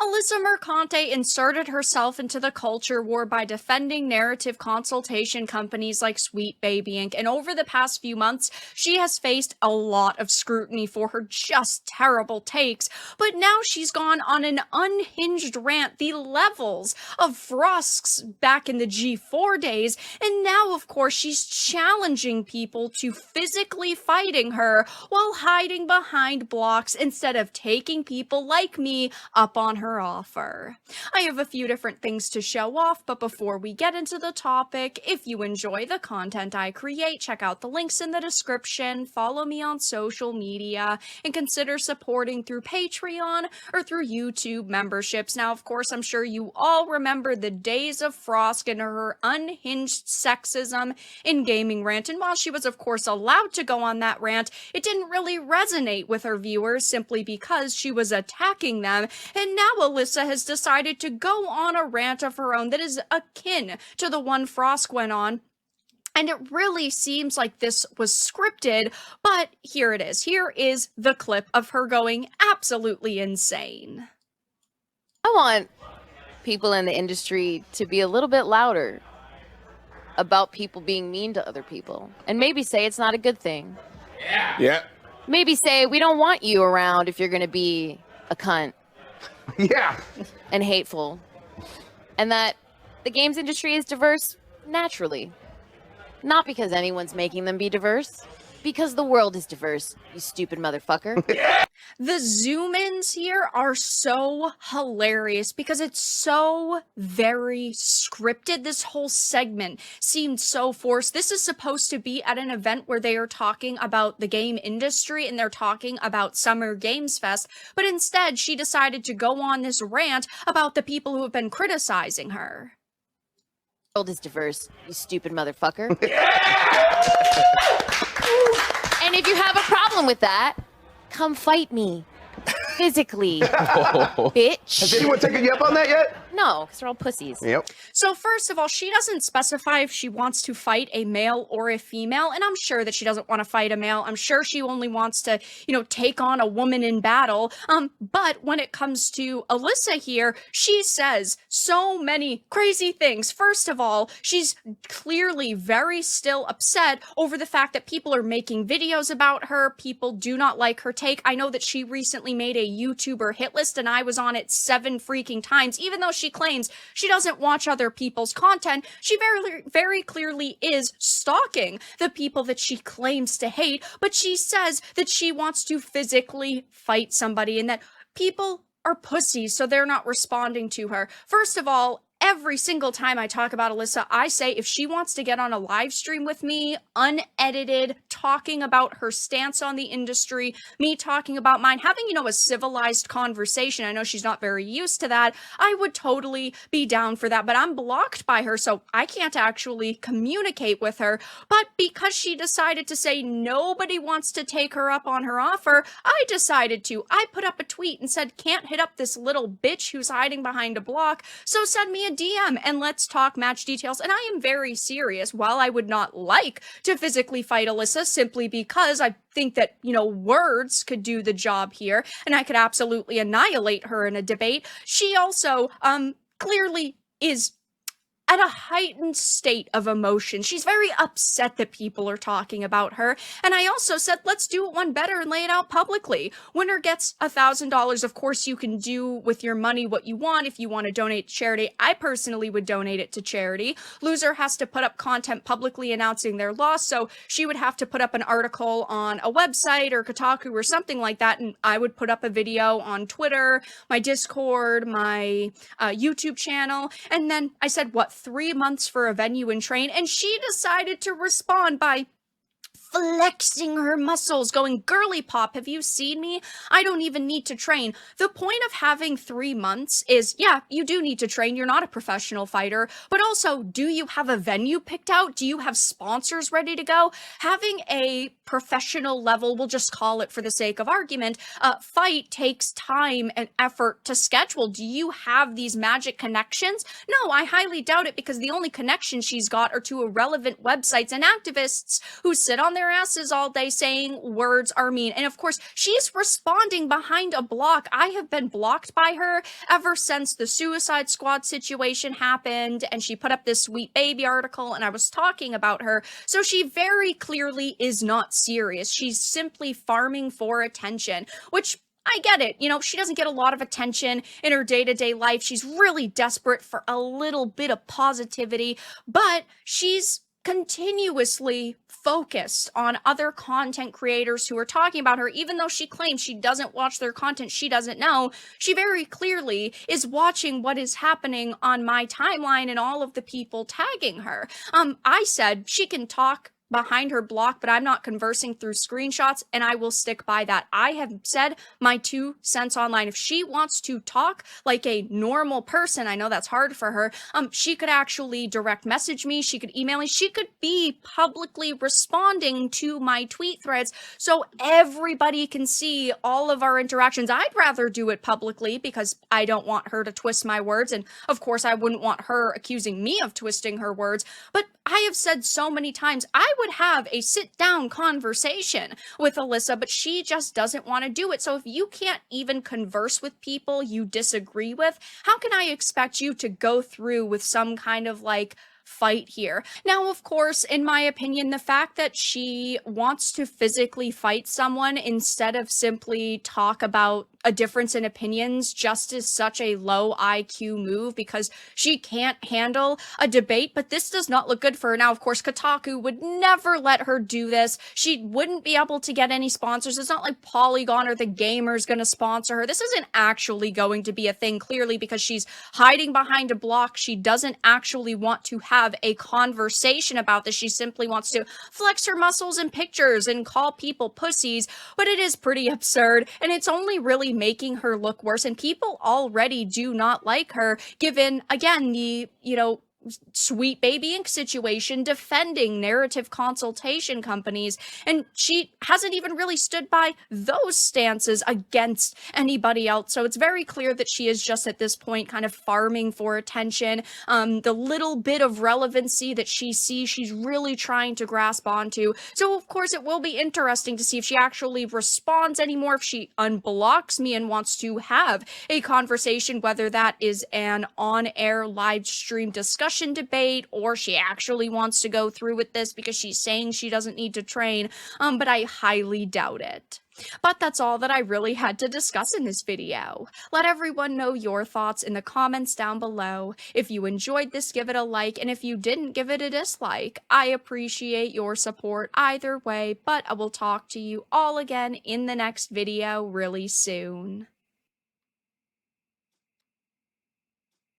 Alyssa Mercante inserted herself into the culture war by defending narrative consultation companies like Sweet Baby Inc. And over the past few months, she has faced a lot of scrutiny for her just terrible takes. But now she's gone on an unhinged rant, the levels of Frosk's back in the G4 days. And now, of course, she's challenging people to physically fighting her while hiding behind blocks instead of taking people like me up on her offer. I have a few different things to show off, but before we get into the topic, if you enjoy the content I create, check out the links in the description, follow me on social media, and consider supporting through Patreon or through YouTube memberships. Now, of course, I'm sure you all remember the days of Frosk and her unhinged sexism in Gaming Rant, and while she was, of course, allowed to go on that rant, it didn't really resonate with her viewers simply because she was attacking them, and now Alyssa has decided to go on a rant of her own that is akin to the one Frosk went on. And it really seems like this was scripted, but here it is. Here is the clip of her going absolutely insane. I want people in the industry to be a little bit louder about people being mean to other people. And maybe say it's not a good thing. Yeah. Maybe say we don't want you around if you're going to be a cunt. Yeah. And hateful. And that the games industry is diverse naturally. Not because anyone's making them be diverse. Because the world is diverse, you stupid motherfucker. The zoom-ins here are so hilarious because it's so very scripted. This whole segment seemed so forced. This is supposed to be at an event where they are talking about the game industry and they're talking about Summer Games Fest, but instead she decided to go on this rant about the people who have been criticizing her. The world is diverse, you stupid motherfucker. And if you have a problem with that, come fight me. Physically. Bitch. Has anyone taken you up on that yet? No, because they're all pussies. Yep. So first of all, she doesn't specify if she wants to fight a male or a female, and I'm sure that she doesn't want to fight a male. I'm sure she only wants to, take on a woman in battle. But when it comes to Alyssa here, she says so many crazy things. First of all, she's clearly very still upset over the fact that people are making videos about her. People do not like her take. I know that she recently made a YouTuber hit list, and I was on it 7 freaking times, even though she claims she doesn't watch other people's content. She very, very clearly is stalking the people that she claims to hate, but she says that she wants to physically fight somebody and that people are pussies, so they're not responding to her. First of all, every single time I talk about Alyssa, I say if she wants to get on a live stream with me, unedited, talking about her stance on the industry, me talking about mine, having, a civilized conversation. I know she's not very used to that. I would totally be down for that, but I'm blocked by her, so I can't actually communicate with her. But because she decided to say nobody wants to take her up on her offer, I decided to. I put up a tweet and said, can't hit up this little bitch who's hiding behind a block, so send me a DM and let's talk match details. And I am very serious. While I would not like to physically fight Alyssa simply because I think that, words could do the job here and I could absolutely annihilate her in a debate, she also clearly is at a heightened state of emotion. She's very upset that people are talking about her. And I also said, let's do it one better and lay it out publicly. Winner gets $1,000. Of course, you can do with your money what you want. If you want to donate to charity, I personally would donate it to charity. Loser has to put up content publicly announcing their loss. So she would have to put up an article on a website or Kotaku or something like that. And I would put up a video on Twitter, my Discord, my YouTube channel. And then I said, 3 months for a venue and train, and she decided to respond by flexing her muscles, going, girly pop, have you seen me? I don't even need to train. The point of having 3 months is, yeah, you do need to train. You're not a professional fighter, but also, do you have a venue picked out? Do you have sponsors ready to go? Having a professional level, we'll just call it for the sake of argument, fight takes time and effort to schedule. Do you have these magic connections? No, I highly doubt it, because the only connections she's got are to irrelevant websites and activists who sit on their asses all day saying words are mean. And of course, she's responding behind a block. I have been blocked by her ever since the Suicide Squad situation happened, and she put up this Sweet Baby article, and I was talking about her. So she very clearly is not serious. She's simply farming for attention, which I get it. You know, she doesn't get a lot of attention in her day-to-day life. She's really desperate for a little bit of positivity, but she's continuously focused on other content creators who are talking about her. Even though she claims she doesn't watch their content, she doesn't know, she very clearly is watching what is happening on my timeline and all of the people tagging her. I said she can talk behind her block, but I'm not conversing through screenshots, and I will stick by that. I have said my 2 cents online. If she wants to talk like a normal person, I know that's hard for her, she could actually direct message me, she could email me, she could be publicly responding to my tweet threads so everybody can see all of our interactions. I'd rather do it publicly because I don't want her to twist my words, and of course I wouldn't want her accusing me of twisting her words, but I have said so many times I would have a sit-down conversation with Alyssa, but she just doesn't want to do it. So if you can't even converse with people you disagree with, how can I expect you to go through with some kind of like fight here? Now, of course, in my opinion, the fact that she wants to physically fight someone instead of simply talk about a difference in opinions just is such a low IQ move, because she can't handle a debate, but this does not look good for her. Now, of course, Kotaku would never let her do this. She wouldn't be able to get any sponsors. It's not like Polygon or The Gamer's gonna sponsor her. This isn't actually going to be a thing, clearly, because she's hiding behind a block. She doesn't actually want to have a conversation about this. She simply wants to flex her muscles in pictures and call people pussies, but it is pretty absurd, and it's only really making her look worse, and people already do not like her, given, again, the, Sweet Baby Inc. situation, defending narrative consultation companies, and she hasn't even really stood by those stances against anybody else. So it's very clear that she is just at this point kind of farming for attention. The little bit of relevancy that she sees, she's really trying to grasp onto. So of course it will be interesting to see if she actually responds anymore, if she unblocks me and wants to have a conversation, whether that is an on-air live stream discussion debate, or she actually wants to go through with this because she's saying she doesn't need to train, but I highly doubt it. But that's all that I really had to discuss in this video. Let everyone know your thoughts in the comments down below. If you enjoyed this, give it a like, and if you didn't, give it a dislike. I appreciate your support either way, but I will talk to you all again in the next video really soon.